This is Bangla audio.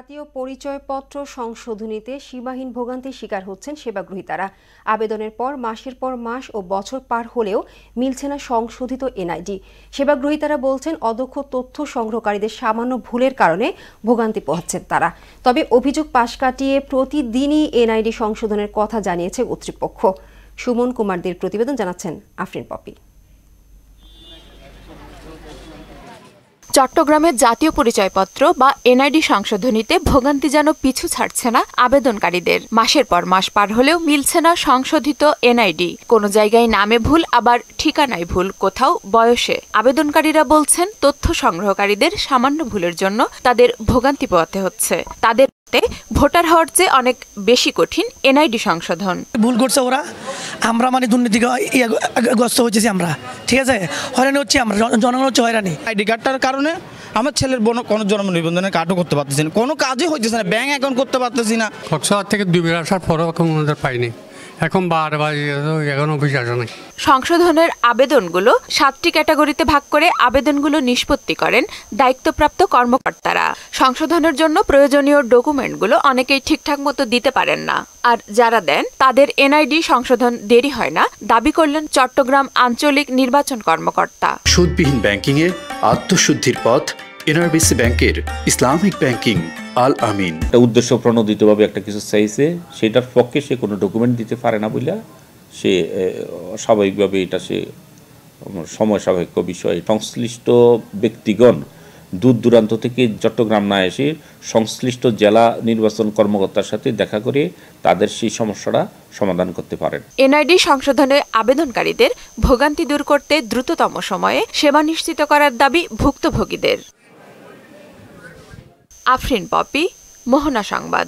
জাতীয় পরিচয়পত্র সংশোধনীতে সীমাহীন ভোগান্তির শিকার হচ্ছেন সেবাগ্রহীতারা। আবেদনের পর মাস ও বছর পার হলেও মিলছে না সংশোধিত এনআইডি। সেবাগ্রহীতারা বলছেন অদক্ষ তথ্য সংগ্রহকারীদের সামান্য ভুলের কারণে ভোগান্তি পোহাচ্ছেন তারা। তবে অভিযোগ পাশ কাটিয়ে প্রতিদিনই এনআইডি সংশোধনের কথা জানিয়েছে কর্তৃপক্ষ। সুমন কুমারদের প্রতিবেদন জানাচ্ছেন আফরিন পপি। চট্টগ্রামের জাতীয় পরিচয়পত্র বা এনআইডি সংশোধনীতে ভোগান্তি যেন পিছু ছাড়ছে না আবেদনকারীদের। মাসের পর মাস পার হলেও মিলছে না সংশোধিত এনআইডি। কোনো জায়গায় নামে ভুল, আবার ঠিকানায় ভুল, কোথাও বয়সে। আবেদনকারীরা বলছেন তথ্য সংগ্রহকারীদের সামান্য ভুলের জন্য তাদের ভোগান্তি পোহাতে হচ্ছে। তাদের ভোটার হওয়ার চেয়ে অনেক বেশি কঠিন এনআইডি সংশোধন। ভুল করছে ওরা, আমরা দুর্নীতিগ্রস্ত হয়েছি আমরা, ঠিক আছে, হয়রানি হচ্ছে, আমরা জনগণ হচ্ছে হয়রানি। আইডি কার্ডটার কারণে আমার ছেলের কোনো জন্ম নিবন্ধনের কার্ডও করতে পারতেছি না, কোনো কাজই হইতেছে না, ব্যাংক অ্যাকাউন্ট করতে পারতেছি না। কক্সবাজার থেকে 2 বার আসার পরও পাইনি, এখন বারবার এখন অফিস আসা নাই। সংশোধনের আবেদনগুলো 7টি ক্যাটাগরিতে ভাগ করে আবেদনগুলো নিষ্পত্তি করেন দায়িত্বপ্রাপ্ত কর্মকর্তারা। সংশোধনের জন্য প্রয়োজনীয় ডকুমেন্টগুলো অনেকেই ঠিকঠাক মতো দিতে পারেন না, আর যারা দেন তাদের এনআইডি সংশোধন দেরি হয় না, দাবি করলেন চট্টগ্রাম আঞ্চলিক নির্বাচন কর্মকর্তা। সুদবিহীন ব্যাংকিং এর আত্মশুদ্ধির পথ এনআরবিসি ব্যাংকের ইসলামিক ব্যাংকিং আল আমিন। উদ্দেশ্য প্রণোদিতভাবে একটা কিছু চাইছে, সেটার পক্ষে সে কোনো ডকুমেন্ট দিতে পারে না বলে সে স্বাভাবিকভাবে এটা সে সময় সাপেক্ষ বিষয়। সংশ্লিষ্ট ব্যক্তিগণ দূর দূরান্ত থেকে চট্টগ্রাম না এসে সংশ্লিষ্ট জেলা নির্বাচন কর্মকর্তার সাথে দেখা করে তাদের সেই সমস্যাটা সমাধান করতে পারেন। এনআইডি সংশোধনে আবেদনকারীদের ভোগান্তি দূর করতে দ্রুততম সময়ে সেবা নিশ্চিত করার দাবি ভুক্তভোগীদের। আফরিন পপি, মোহনা সংবাদ।